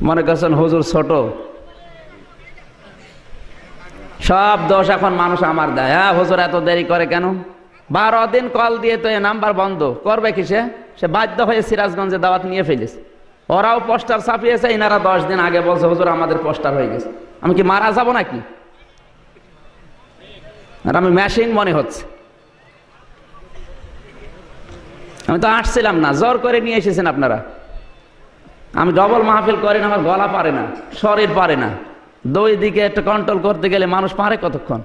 মনে করছেন হুজুর ছোট, সব দোষ এখন মানুষ আমার দেয়। হ্যাঁ হুজুর এত দেরি করে কেন? 12 দিন কল দিয়ে তো এ নাম্বার বন্ধ করবে কিসে? সে বাধ্য হয়ে সিরাজগঞ্জে দাওয়াত নিয়ে ফেলেছে। ওরাও পোস্টার ছাপিয়েছে, ইনারা 10 দিন আগে বলছে হুজুর আমাদের পোস্টার হয়ে গেছে। আমি কি মারা যাব নাকি? আর আমি মেশিন মনে হচ্ছে। আমি তো আসছিলাম না, জোর করে নিয়ে এসেছেন আপনারা। আমি ডবল মাহফিল করি না, আমার গলা পারে না, শরীর পারে না। 2 দিকে একটা কন্ট্রোল করতে গেলে মানুষ পারে কতক্ষণ?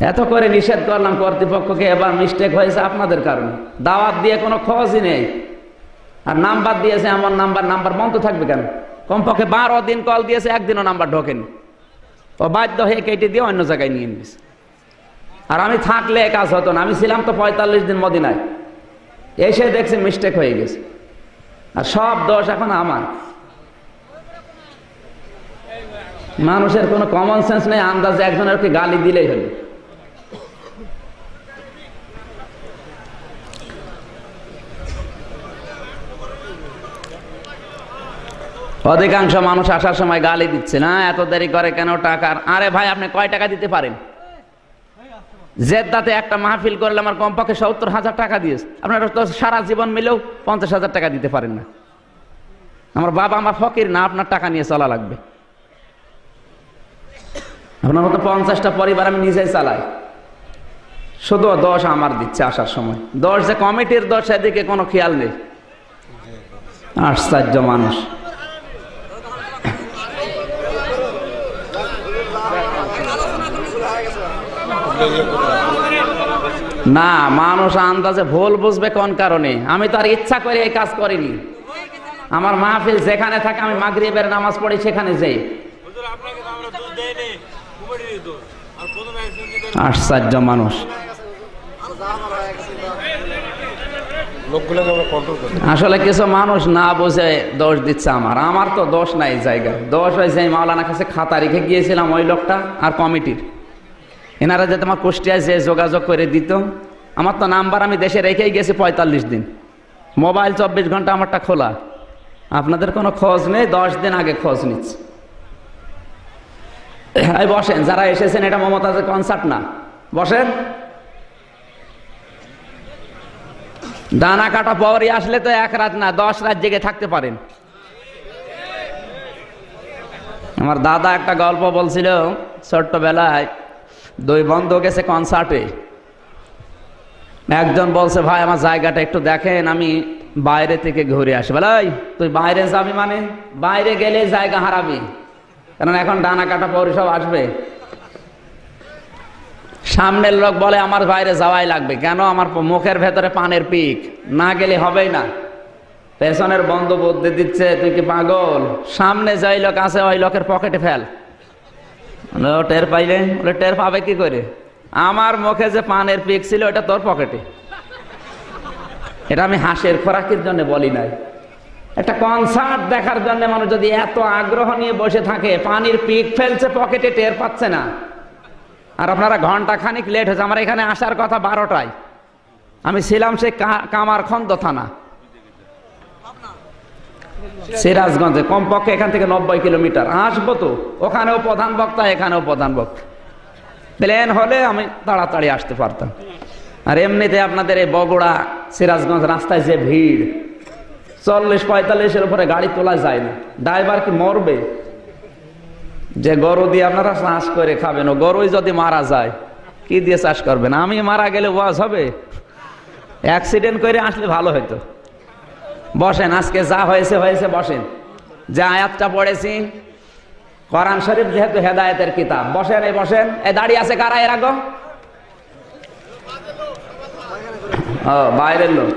এত করে নিষেধ করলাম কর্তৃপক্ষকে, এবার মিস্টেক হয়েছে আপনাদের কারণে। দাওয়াত দিয়ে কোনো খোঁজই নেই, আর নাম্বার দিয়েছে এমন নাম্বার বন্ধ থাকবে কেন? কমপক্ষে 12 দিন কল দিয়েছে, একদিনও নাম্বার ঢোকেনি। ও বাধ্য হয়ে কেটে দিয়ে অন্য জায়গায় নিয়ে নিয়েছে। আর আমি থাকলে কাজ হতো না, আমি ছিলাম তো 45 দিন মদিনায়, এসে দেখছি মিস্টেক হয়ে গেছে। আর সব দোষ এখন আমার। মানুষের কোনো কমন সেন্স নেই, আন্দাজে একজনের গালি দিলেই হলো। অধিকাংশ মানুষ আসার সময় গালি দিচ্ছে, না এত দেরি করে কেন টাকার? আরে ভাই আপনি কয় টাকা দিতে পারেন? জেদ্দাতে একটা মাহফিল করলে আমার কমপক্ষে 70,000 টাকা দিয়েছে। আপনারা তো সারা জীবন মিলেও 50,000 টাকা দিতে পারেন না। আমার বাবা আমার ফকির না, আপনার টাকা নিয়ে চলা লাগবে। আপনার মতো 50টা পরিবার আমি নিজেই চালাই, শুধু দোষ আমার দিচ্ছে আসার সময়। দোষ যে কমিটির দোষ, সেদিকে কোনো খেয়াল নেই। আশ্চর্য মানুষ। না, মানুষ আন্দাজে ভুল বুঝবে কোন কারণে? আমি তো আর ইচ্ছা করে এই কাজ করিনি। আমার মাহফিল যেখানে থাকে, আমি মাগরিবের নামাজ পড়ি সেখানে যাই। আশ্চর্য মানুষ। আসলে কিছু মানুষ না বুঝে দোষ দিচ্ছে আমার তো দোষ নাই জায়গা। দোষ হয়েছে মাওলানার কাছে খাতা রেখে গিয়েছিলাম, ওই লোকটা আর কমিটির। এনারা যে তোমার কুষ্টিয়ায় যে যোগাযোগ করে দিত, আমার তো নাম্বার আমি দেশে রেখেই গেছি 45 দিন, মোবাইল 24 ঘন্টা আমারটা খোলা। আপনাদের কোনো খোঁজ নেই, 10 দিন আগে খোঁজ নিচ্ছে। এই বসেন, যারা এসেছেন, এটা মমতাজের কনসার্ট না, বসেন। ডানা কাটা পরই আসলে তো 1 রাত না 10 রাত জেগে থাকতে পারেন। আমার দাদা একটা গল্প বলছিল, ছোট্টবেলায় 2 বন্ধু গেছে কনসার্টে। একজন বলছে ভাই আমার জায়গাটা একটু দেখেন, আমি বাইরে থেকে ঘুরে আসি। বলাই তুই বাইরে যাবি মানে? বাইরে গেলে জায়গা হারাবি, কারণ এখন ডানা কাটা পরে সব আসবে। সামনের লোক বলে আমার বাইরে যাওয়াই লাগবে, কেন? আমার মুখের ভেতরে পানের পিক, না গেলে হবেই না। পেছনের বন্ধু বুদ্ধি দিচ্ছে, তুই কি পাগল? সামনে যাই লোক আছে, ওই লোকের পকেটে ফেল। টের পাইলে? বলে টের পাবে কি করে? আমার মুখে যে পানের পিক ছিল ওটা তোর পকেটে। এটা আমি হাসির খোরাকির জন্য বলি নাই। একটা কনসার্ট দেখার জন্য মানুষ যদি এত আগ্রহ নিয়ে বসে থাকে, পানির পিক ফেলছে পকেটে, টের পাচ্ছে না। আর আপনারা ঘন্টা খানিক লেট হয়েছে। আমার এখানে আসার কথা 12টায়, আমি ছিলাম সেই কামারখন্দ থানা, সিরাজগঞ্জে। কমপক্ষে এখান থেকে 90 কিলোমিটার। আসবো তো, ওখানেও প্রধান বক্তা, এখানেও প্রধান বক্তা। প্লেন হলে আমি তাড়াতাড়ি আসতে পারতাম। আর এমনিতে আপনাদের এই বগুড়া সিরাজগঞ্জ রাস্তায় যে ভিড়, 40-45-এর উপরে গাড়ি তোলা যায় না। ড্রাইভার কি মরবে? যে গরু দিয়ে আপনারা চাষ করে খাবেন, ও গরুই যদি মারা যায়, কি দিয়ে চাষ করবেন? আমি মারা গেলে ওয়াজ হবে? অ্যাক্সিডেন্ট করে আসলে ভালো হইতো। বসেন, আজকে যা হয়েছে হয়েছে, বসেন। যে আয়াতটা পড়েছি, কোরআন শরীফ যেহেতু হেদায়েতের কিতাব, বসেন। এই বসেন। এই দাঁড়িয়ে আছে কারা? এর আগে বাইরের লোক।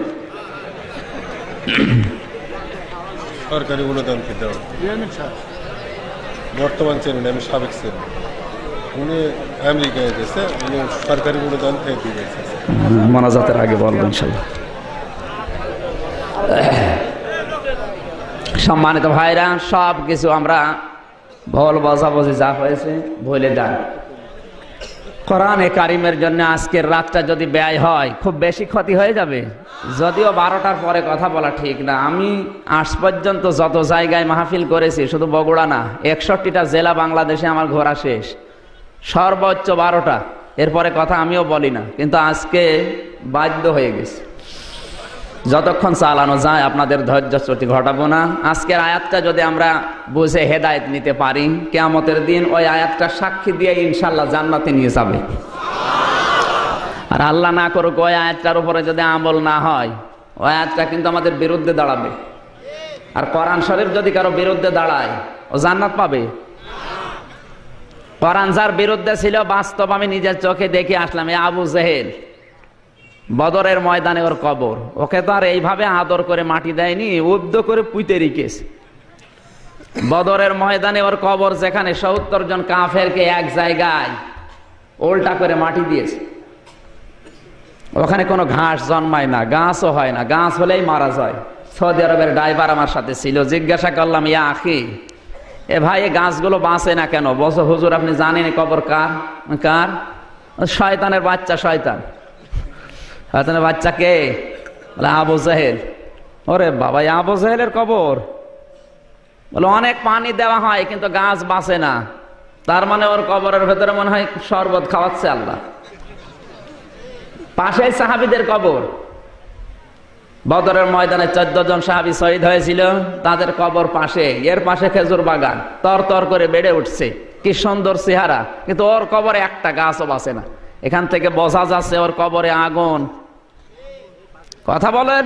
সরকারি অনুদান খেতে বর্তমান চেয়ারম্যান, আমি সাবেক চেয়ারম্যান, উনি আমেরিকায় গেছে, উনি সরকারি অনুদান থেকে দিয়ে গেছে। মোনাজাতের আগে বলবেন ইনশাআল্লাহ। সম্মানিত ভাইরা, সব কিছু আমরা ভুল বোঝাবুঝি যা হয়েছে ভুলে যান। কোরআনে কারিমের জন্য আজকের রাতটা যদি ব্যয় হয় খুব বেশি ক্ষতি হয়ে যাবে। যদিও 12টার পরে কথা বলা ঠিক না। আমি আজ পর্যন্ত যত জায়গায় মাহফিল করেছি, শুধু বগুড়া না, 61টা জেলা বাংলাদেশে আমার ঘোরা শেষ, সর্বোচ্চ 12টা। এরপরে কথা আমিও বলি না, কিন্তু আজকে বাধ্য হয়ে গেছে। যতক্ষণ চালানো যায় আপনাদের ধৈর্যচ্যুতি ঘটাবো না। আজকের আয়াতটা যদি আমরা বুঝে হেদায়েত নিতে পারি, কিয়ামতের দিন ওই আয়াতটা সাক্ষী দিয়ে ইনশাল্লাহ জান্নাতে নিয়ে যাবে। আর আল্লাহ না করুক ওই আয়াতটার উপরে যদি আমল না হয়, ওই আয়াতটা কিন্তু আমাদের বিরুদ্ধে দাঁড়াবে। আর কোরআন শরীফ যদি কারো বিরুদ্ধে দাঁড়ায়, ও জান্নাত পাবে? কোরআন যার বিরুদ্ধে ছিল, বাস্তব আমি নিজের চোখে দেখে আসলাম। এই আবু জেহেল, বদরের ময়দানে ওর কবর, ওকে তো আর এইভাবে আদর করে মাটি দেয়নি, উদ্য করে পুঁতে রেখেছে। বদরের ময়দানে ওর কবর, যেখানে 70 জন কাফেরকে এক জায়গায় উল্টা করে মাটি দিয়েছে। ওখানে কোনো ঘাস জন্মায় না, গাছও হয় না, গাছ হলেই মারা যায়। সৌদি আরবের ড্রাইভার আমার সাথে ছিল, জিজ্ঞাসা করলাম, ইয়া আখি, এ ভাই এই গাছগুলো বাঁচে না কেন? বলছে, হুজুর আপনি জানেন কবর কার? কার? শয়তানের বাচ্চা। শয়তানের বাচ্চা কে? বলে আবু জেহেল। ওরে বাবা, আবু জেহেলের কবর? বলে অনেক পানি দেওয়া হয় কিন্তু গাছ বাঁচে না। তার মানে ওর কবরের ভেতরে মনে হয় শরবত খাওয়াচ্ছে আল্লাহ। পাশেই সাহাবীদের কবর। বদরের ময়দানে 14 জন সাহাবী শহীদ হয়েছিল, তাদের কবর পাশে। এর পাশে খেজুর বাগান তর তর করে বেড়ে উঠছে, কি সুন্দর চেহারা, কিন্তু ওর কবরে একটা গাছও বাঁচে না। এখান থেকে বোঝা যাচ্ছে ওর কবরে আগুন। কথা বলেন।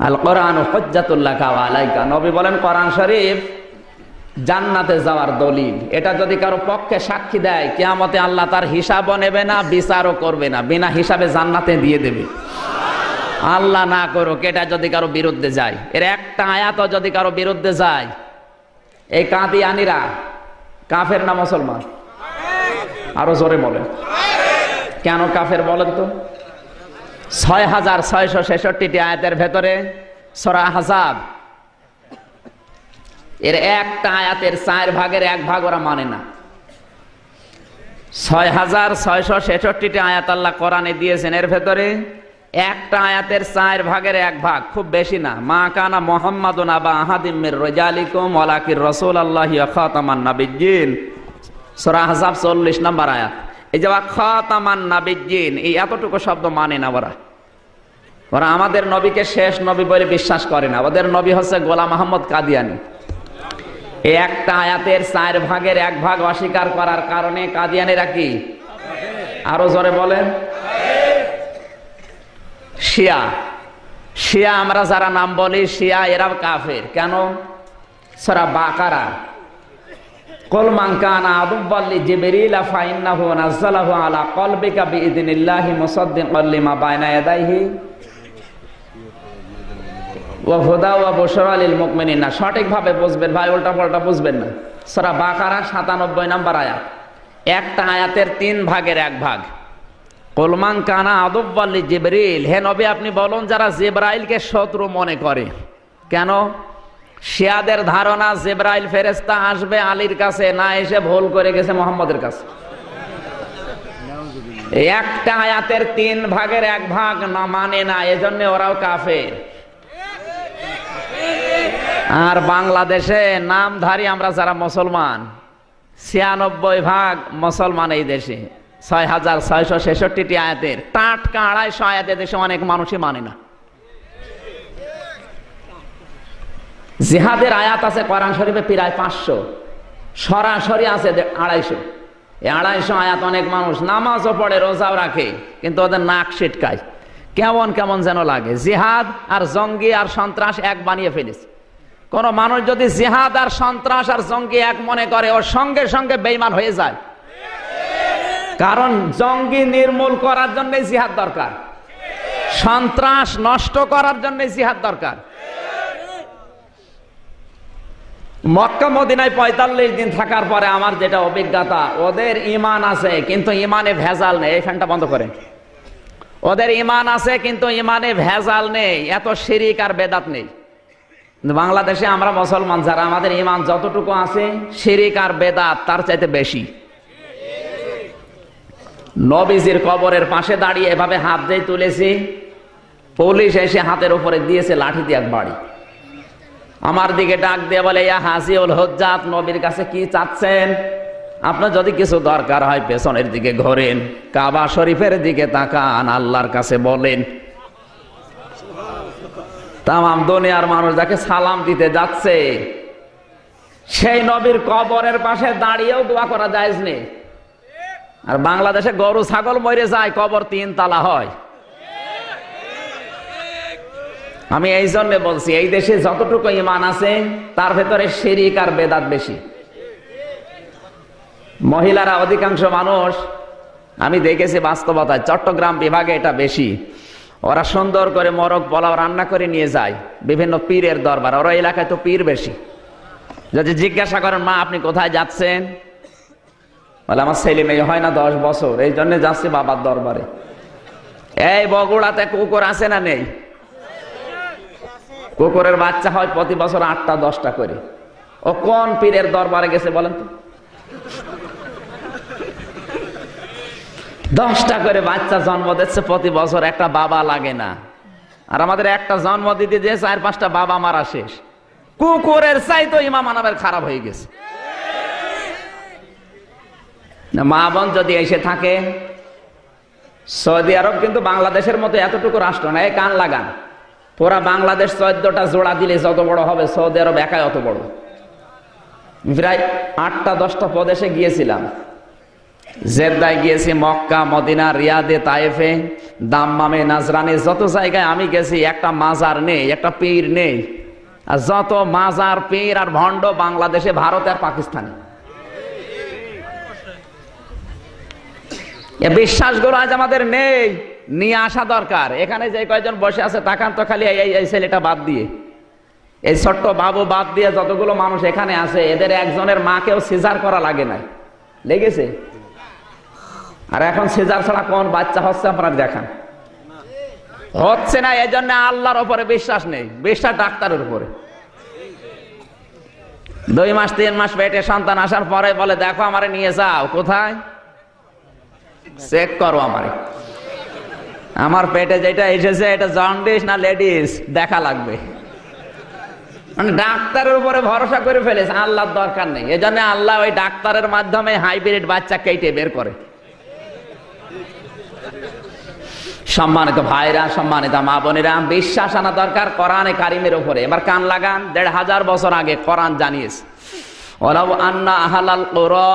আল কোরআন হুজ্জাতুল লাকা ওয়া আলাইকা, নবী বলেন কোরআন শরীফ জান্নাতে যাওয়ার দলিল। এটা যদি কারো পক্ষে সাক্ষী দেয়, কিয়ামতে আল্লাহ তার হিসাবও নেবে না, বিচারও করবে না, বিনা হিসাবে জান্নাতে দিয়ে দেবে। আল্লাহ না করুক এটা যদি কারো বিরুদ্ধে যায়, এর একটা আয়াতও যদি কারো বিরুদ্ধে যায়, এই কাদিয়ানীরা কাফের না মুসলমান? আরো জোরে বলেন। কেন কাফের বলেন তো? 6666টি আয়াতের ভেতরে সূরা আহজাব এর একটা আয়াতের 4 ভাগের 1 ভাগ ওরা মানে না। 6666টি আয়াত আল্লাহ কোরআনে দিয়েছেন, এর ভেতরে একটা আয়াতের 4 ভাগের 1 ভাগ, খুব বেশি না। মা কানা মুহাম্মাদুন আবা আহাদিম মির রিজালিকুম ওয়ালাকিন রাসূলুল্লাহি ওয়া খাতামান নাবিয়্যিন, সূরা আহজাব 40 নম্বর আয়াত। এই যে খাতামান নাবিয়্যিন, এই এতটুকু শব্দ মানে না ওরা আমাদের নবীকে শেষ নবী বলে বিশ্বাস করে না। ওদের নবী হচ্ছে গোলাম আহমদ কাদিয়ানী। এই একটা আয়াতের 4 ভাগের 1 ভাগ অস্বীকার করার কারণে কাদিয়ানীরা কি? আরো জোরে বলেন। শিয়া আমরা যারা নাম বলি শিয়া, এরা কাফের। কেন? সূরা বাকারা, কুল মান কানা আদুওয়াল লিজিবরিল ফাইন্নাহু নাযালাহু আলা কলবিকা বিইذনিল্লাহি মুসাদ্দিকাল লিমা বাইনা ইয়াদাইহি ওয়া হুদা ওয়া বুশরা লিল মুমিনিন। সঠিকভাবে বুঝবেন ভাই, উল্টা পাল্টা বুঝবেন না। সূরা বাকারা 97 নম্বর আয়াত, একটা আয়াতের 3 ভাগের 1 ভাগ। কুল মান কানা আদুওয়াল লিজিবরিল, হে নবী আপনি বলুন যারা জিবরাইলকে শত্রু মনে করে। কেন? শিয়াদের ধারণা জিবরাইল ফেরেশতা আসবে আলীর কাছে, না এসে ভুল করে গেছে মুহাম্মদের কাছে। একটা আয়াতের 3 ভাগের 1 ভাগ না মানে না, এজন্য ওরাও কাফের। আর বাংলাদেশে নামধারী আমরা যারা মুসলমান, 96 ভাগ মুসলমান এই দেশে। 6666টি আয়াতের টাটকা 250 আয়াতের দেশে অনেক মানুষই মানে না। জিহাদের আয়াত আছে কোরআন শরীফে প্রায় 500, সরাসরি আছে 250। এই 250 আয়াত অনেক মানুষ নামাজও পড়ে, রোজাও রাখে, কিন্তু ওদের নাক ছিটকায়, কেমন কেমন যেন লাগে। জিহাদ আর জঙ্গি আর সন্ত্রাস এক বানিয়ে ফেলেছে। কোন মানুষ যদি জিহাদ আর সন্ত্রাস আর জঙ্গি এক মনে করে, ওর সঙ্গে সঙ্গে বেঈমান হয়ে যায়। কারণ জঙ্গি নির্মূল করার জন্য জিহাদ দরকার, সন্ত্রাস নষ্ট করার জন্য জিহাদ দরকার। মক্কা মদিনায় 45 দিন থাকার পরে আমার যেটা অভিজ্ঞতা, ওদের ঈমান আছে কিন্তু ঈমানে ভেজাল নেই। এই ফ্যানটা বন্ধ করে। ওদের ঈমান আছে কিন্তু ঈমানে ভেজাল নেই, এত শিরিক আর বেদাত নেই। কিন্তু বাংলাদেশে আমরা মুসলমান যারা, আমাদের ঈমান যতটুকু আছে শিরিক আর বেদাত তার চাইতে বেশি। নবীজির কবরের পাশে দাঁড়িয়ে এভাবে হাত দিয়ে তুলেছি, পুলিশ এসে হাতের উপরে দিয়েছে লাঠি দিয়ে এক বাড়ি। আমার দিকে ডাক দিয়ে বলে, ইয়া হাসিউল হুজ্জাত, নবীর কাছে কি চাচ্ছেন? আপনার যদি কিছু দরকার হয় পেছনের দিকে ঘোরেন, কাবা শরীফের দিকে তাকান, আল্লাহর কাছে বলেন। তামাম দুনিয়ার মানুষ যাকে সালাম দিতে যাচ্ছে, সেই নবীর কবরের পাশে দাঁড়িয়েও দোয়া করা জায়েজ নেই। আর বাংলাদেশে গরু ছাগল মরে যায়, কবর 3 তালা হয়। আমি এই জন্য বলছি, এই দেশে যতটুকু ঈমান আছে তার ভেতরে শিরিক আর বেদাত বেশি। মহিলারা অধিকাংশ মানুষ, আমি দেখেছি বাস্তবতায়, চট্টগ্রাম বিভাগে এটা বেশি। ওরা সুন্দর করে মোরগ পোলাও রান্না করে নিয়ে যায় বিভিন্ন পীরের দরবার। ওরা এলাকায় তো পীর বেশি। যদি জিজ্ঞাসা করেন, মা আপনি কোথায় যাচ্ছেন? বলে আমার ছেলে মেয়ে হয় না 10 বছর, এই জন্য যাচ্ছি বাবার দরবারে। এই বগুড়াতে কুকুর আছে না নেই? কুকুরের বাচ্চা হয় প্রতি বছর 8টা 10টা করে। ও কোন পীরের দরবারে গেছে বলেন তো? 10টা করে বাচ্চা জন্ম দিচ্ছে প্রতি বছর, একটা বাবা লাগে না। আর আমাদের একটা জন্ম দিতে যে 4-5টা বাবা মারা শেষ। কুকুরের চাইতো ইমাম মানবের খারাপ হয়ে গেছে। মা বোন যদি এসে থাকে, সৌদি আরব কিন্তু বাংলাদেশের মতো এতটুকু রাষ্ট্র না। এই কান লাগান, পুরা বাংলাদেশ 14টা জোড়া দিলে যত বড় হবে, সৌদি আরব একাই অত বড়। প্রায় 8টা 10টা প্রদেশে গিয়েছিলাম। জেদ্দায় গিয়েছি, মক্কা, মদিনা, রিয়াদে, তায়েফে, দাম্মামে, নাজরানে, যত জায়গায় আমি গেছি একটা মাজার নেই, একটা পীর নেই। আর যত মাজার, পীর আর ভণ্ড বাংলাদেশে, ভারত আর পাকিস্তানে। বিশ্বাসগুলো আজ আমাদের নেই, নিয়ে আসা দরকার। এখানে যে কয়জন বসে আছে তাকান তো খালি এই ছেলেটা বাদ দিয়ে, এই ছোট্ট বাবু বাদ দিয়ে যতগুলো মানুষ এখানে আছে, এদের একজনের মাকেও সিজার করা লাগে নাই, লেগেছে? আর এখন সিজার ছাড়া কোন বাচ্চা হচ্ছে আপনারা দেখান? হচ্ছে না। এই জন্য আল্লাহর উপরে বিশ্বাস নেই, বিশ্বাস ডাক্তারের উপরে। 2 মাস 3 মাস পেটে সন্তান আসার পরে বলে, দেখো আমারে নিয়ে যাও। কোথায়? চেক করো আমারে, আমার পেটে যেটা এসেছে এটা জন্ডিস না লেডিস দেখা লাগবে। মানে ডাক্তারের উপরে ভরসা করে ফেলেছে, আল্লাহর দরকার নেই। এই জন্য আল্লাহ ওই ডাক্তারের মাধ্যমে হাইব্রিড বাচ্চা কেটে বের করে। সম্মানিত ভাইরা, সম্মানিত মা বোনেরা, বিশ্বাস আনা দরকার কোরআনে কারিমের উপরে। এবার কান লাগান, 1500 বছর আগে কোরআন জানিয়েছে, ওয়ালাউ আন্না আহলাল কুরা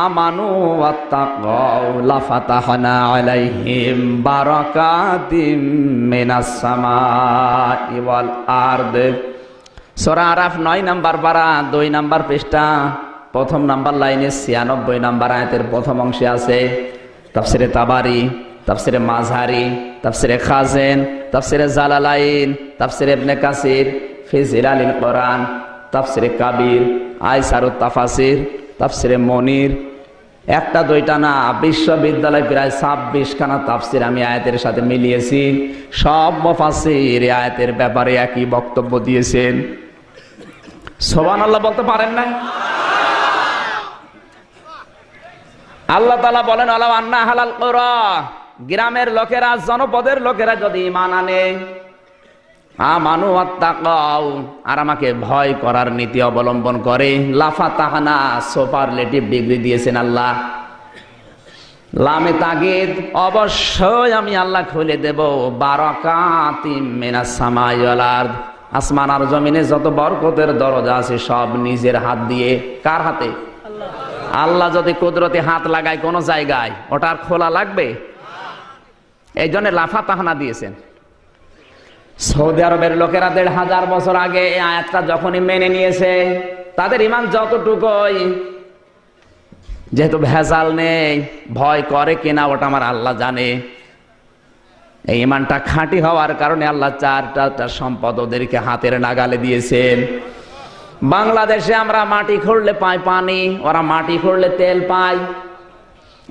আমানু ওয়াত্তাকাউ লাফাতাহনা আলাইহিম বারাকাতিম মিনাস সামাই ওয়াল আরদ। সূরা আরাফ 9 নম্বর পারা, 2 নম্বর পৃষ্ঠা, 1ম নম্বর লাইনে 96 নম্বর আয়াতের প্রথম অংশে আছে। তাফসিরে তাবারি, তাফসিরে মাযহারি, তাফসিরে খাজেন, তাফসিরে জালালাইন, তাফসিরে ইবনে কাসির, ফি জিলালিল কোরআন, তাফসিরে কাবীর, আইসারুত তাফাসির, তাফসিরে মনির। 1টা 2টা না, বিশ্ববিদ্যালয় প্রায় 26 খানা তাফসির আমি আয়াতের সাথে মিলিয়েছি। সব মুফাসসির এই আয়াতের ব্যাপারে একই বক্তব্য দিয়েছেন। সুবহানাল্লাহ বলতে পারেন না? আল্লাহ তাআলা বলেন, ওয়ালাউ আন্না আহলাল কুরা, গ্রামের লোকেরা, জনপদের লোকেরা যদি ঈমান আনে, আমানু ওয়াত্তাকাউ, আর আমাকে ভয় করার নীতি অবলম্বন করে, লাফাতাহনা, সুপারলেটিভ ডিগ্রি দিয়েছেন আল্লাহ। লামে তাগিদ, অবশ্যই আমি আল্লাহ খুলে দেব বারাকাতিম মিনাস সামাই ওয়াল আরদ, আসমান আর জমিনে যত বরকতের দরজা আছে সব নিজের হাত দিয়ে। কার হাতে? আল্লাহ যদি কুদরতি হাত লাগায় কোন জায়গায়, ওটা আর খোলা লাগবে? এই জন্য লাফাতাহনা দিয়েছেন। সৌদি আরবের লোকেরা 1500 বছর আগে এই আয়াতটা যখনই মেনে নিয়েছে, তাদের ঈমান যতটুকুই, যেহেতু ভেজাল নেই, ভয় করে কিনা ওটা আমার আল্লাহ জানে। এই ঈমানটা খাঁটি হওয়ার কারণে আল্লাহ 4টা সম্পদ ওদেরকে হাতের নাগালে দিয়েছেন। বাংলাদেশে আমরা মাটি খুঁড়লে পাই পানি, ওরা মাটি খুঁড়লে তেল পায়।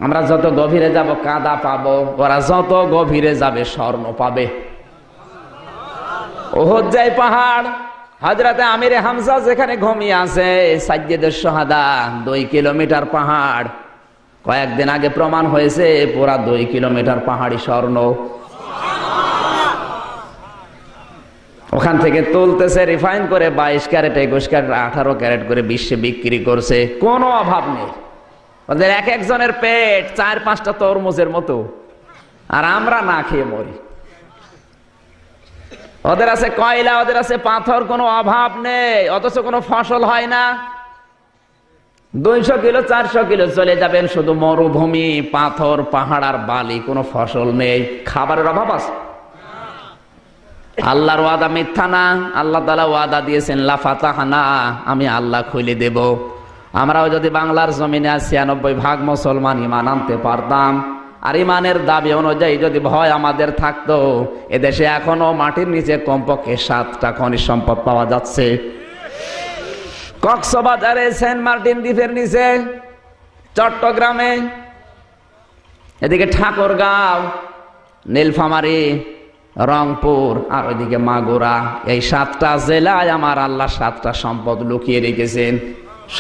আমরা যত গভীরে যাব কাদা পাবো, ওরা যত গভীরে যাবে স্বর্ণ পাবে। ওহদ যায় পাহাড়, হযরতে আমিরে হামজা যেখানে ঘুমিয়ে আছে, সাজ্জাদুশ শুহাদা, 2 কিলোমিটার পাহাড়। কয়েকদিন আগে প্রমাণ হয়েছে পুরা 2 কিলোমিটার পাহাড়ি স্বর্ণ। ওখান থেকে তুলতেছে রিফাইন করে 22 ক্যারেট, 21 ক্যারেট, 18 ক্যারেট করে বিশ্বে বিক্রি করছে। কোনো অভাব নেই। ওদের এক একজনের পেট 4-5টা তরমুজের মতো, আর আমরা না খেয়ে মরি। ওদের আছে কয়লা, ওদের আছে পাথর, কোনো অভাব নেই, অথচ কোনো ফসল হয় না। 200 কিলো 400 কিলো চলে যাবেন, শুধু মরুভূমি, পাথর, পাহাড় আর বালি, কোনো ফসল নেই। খাবারের অভাব আছে? আল্লাহর ওয়াদা মিথ্যা না। আল্লাহ তাআলা ওয়াদা দিয়েছেন, লা ফাতাহনা, আমি আল্লাহ খুলে দেব। আমরাও যদি বাংলার জমিনে 96% মুসলমান ঈমান আনতে পারতাম, আর ঈমানের দাবি অনুযায়ী যদি ভয় আমাদের থাকতো, এদেশে এখনো মাটির নিচে কমপক্ষে 7টা খনিজ সম্পদ পাওয়া যাচ্ছে। কক্সবাজারে, সেন্ট মার্টিন দ্বীপের নিচে, চট্টগ্রামে, এদিকে ঠাকুরগাঁও, নীলফামারী, রংপুর, আর ওইদিকে মাগুরা, এই 7টা জেলায় আমার আল্লাহ 7টা সম্পদ লুকিয়ে রেখেছেন।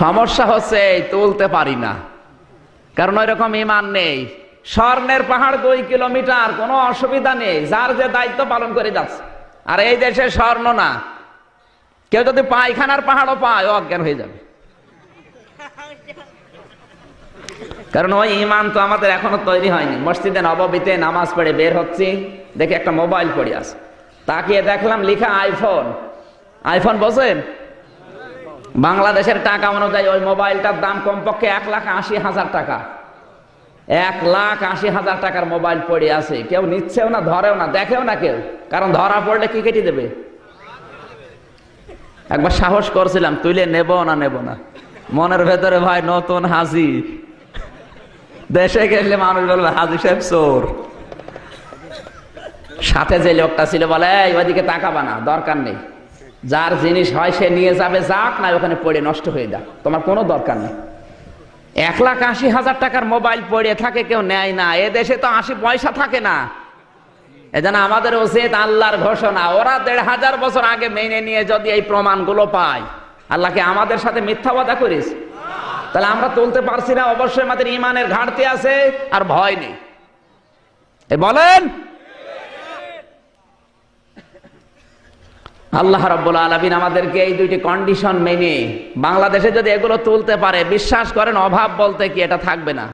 সমস্যা হচ্ছে তুলতে পারি না, কারণ ওই রকম ঈমান নেই। স্বর্ণের পাহাড় 2 কিলোমিটার, কোনো অসুবিধা নেই, যার যে দায়িত্ব পালন করে যাচ্ছে। আর এই দেশে স্বর্ণ না, কেউ যদি পায়খানার পাহাড়ও পায়, অজ্ঞান হয়ে যাবে। কারণ ওই ঈমান তো আমাদের এখনো তৈরি হয়নি। মসজিদে নববীতে নামাজ পড়ে বের হচ্ছি, দেখে একটা মোবাইল পড়ে আছে, তাকিয়ে দেখলাম লেখা আইফোন। আইফোন বোঝেন? বাংলাদেশের টাকা অনুযায়ী ওই মোবাইলটার দাম কমপক্ষে 1,80,000 টাকা। 1,80,000 টাকার মোবাইল পড়ে আছে, কেউ নিচ্ছেও না, ধরেও না, দেখেও না কেউ, কারণ ধরা পড়লে কি কেটে দেবে। একবার সাহস করছিলাম, তুলে নেব না, মনের ভেতরে ভাই নতুন হাজি, দেশে গেলে মানুষ বলবে হাজি সাহেব চোর। সাথে যে লোকটা ছিল বলে, ওইদিকে তাকাবা না, দরকার নেই, যার জিনিস হয় সে নিয়ে যাবে, যাক না ওখানে পড়ে নষ্ট হয়ে যাক, তোমার কোনো দরকার নেই। 1,80,000 টাকার মোবাইল পড়ে থাকে, কেউ নেয় না। এ দেশে তো 80 পয়সা থাকে না। এজন্য আমাদের উচিত, আল্লাহর ঘোষণা, ওরা 1,500 বছর আগে মেনে নিয়ে যদি এই প্রমাণগুলো পায়, আল্লাহকে আমাদের সাথে মিথ্যা ওয়াদা করিস, তাহলে আমরা তুলতে পারছি না। অবশ্যই আমাদের ঈমানের ঘাটতি আছে, আর ভয় নেই। বলেন, আল্লাহ রাব্বুল আলামিন আমাদেরকে এই 2টি কন্ডিশন মেনে বাংলাদেশে যদি এগুলো তুলতে পারে, বিশ্বাস করেন অভাব বলতে কি এটা থাকবে না।